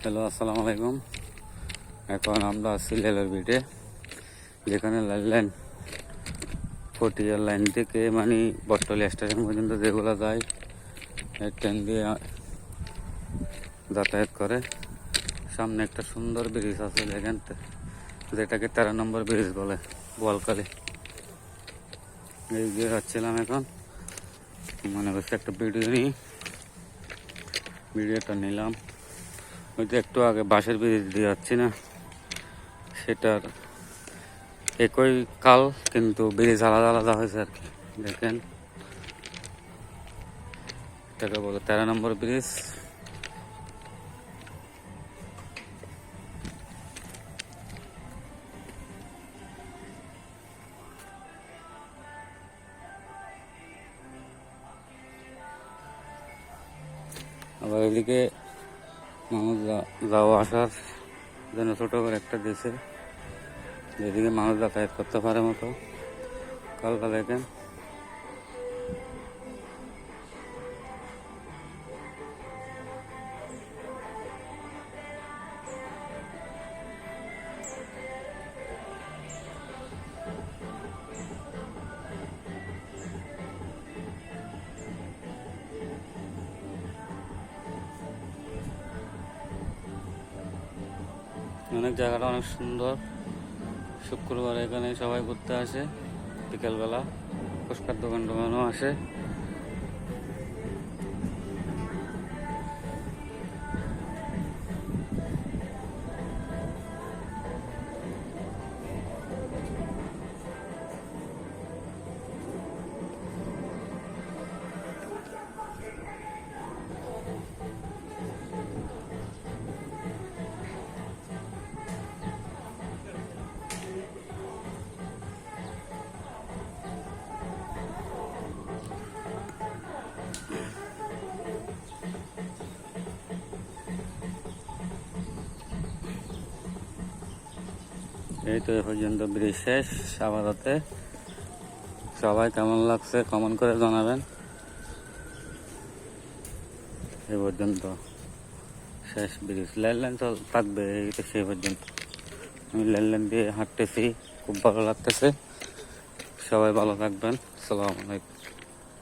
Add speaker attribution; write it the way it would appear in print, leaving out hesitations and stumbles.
Speaker 1: Hello, আসসালামু আলাইকুম। এখন আমরা আছি লেলের বিটে, যেখানে লাইন ফটিয়ার লাইন থেকে মানে বটতলী স্টেশন পর্যন্ত যেগুলো যায় ট্রেন দিয়ে যাতায়াত করে। সামনে একটা সুন্দর ব্রিজ আছে দেখেন, যেটাকে 13 নম্বর ব্রিজ বলে, বোয়ালখালী। এই যে যাচ্ছিলাম এখন, মনে করছে একটা ভিডিওটা নিলাম। ওই যে একটু আগে বাঁশের ব্রিজ দিয়ে যাচ্ছি না, সেটার একই কাল, কিন্তু ব্রিজ আলাদা আলাদা হয়েছে আর কি। দেখেন, এটাকে বলে 13 নম্বর ব্রিজ। আবার এদিকে মানুষ যাওয়া আসার জন্য ছোটো করে একটা দিয়েছে, যেদিকে মানুষ যাতায়াত করতে পারে মতো। কালটা দেখেন, অনেক জায়গাটা অনেক সুন্দর। শুক্রবার এখানে সবাই ঘুরতে আসে, বিকেলবেলা ফুচকার দোকান টোকানও আসে। এই তো এ পর্যন্ত ব্রিজ শেষ। আপাততে সবাই কেমন লাগছে কমেন্ট করে জানাবেন। এ পর্যন্ত শেষ ব্রিজ, লেন তো থাকবে এই তো সেই পর্যন্ত। আমি লেন দিয়ে হাঁটতেছি, খুব ভালো লাগতেছে। সবাই ভালো থাকবেন। আসসালামু আলাইকুম।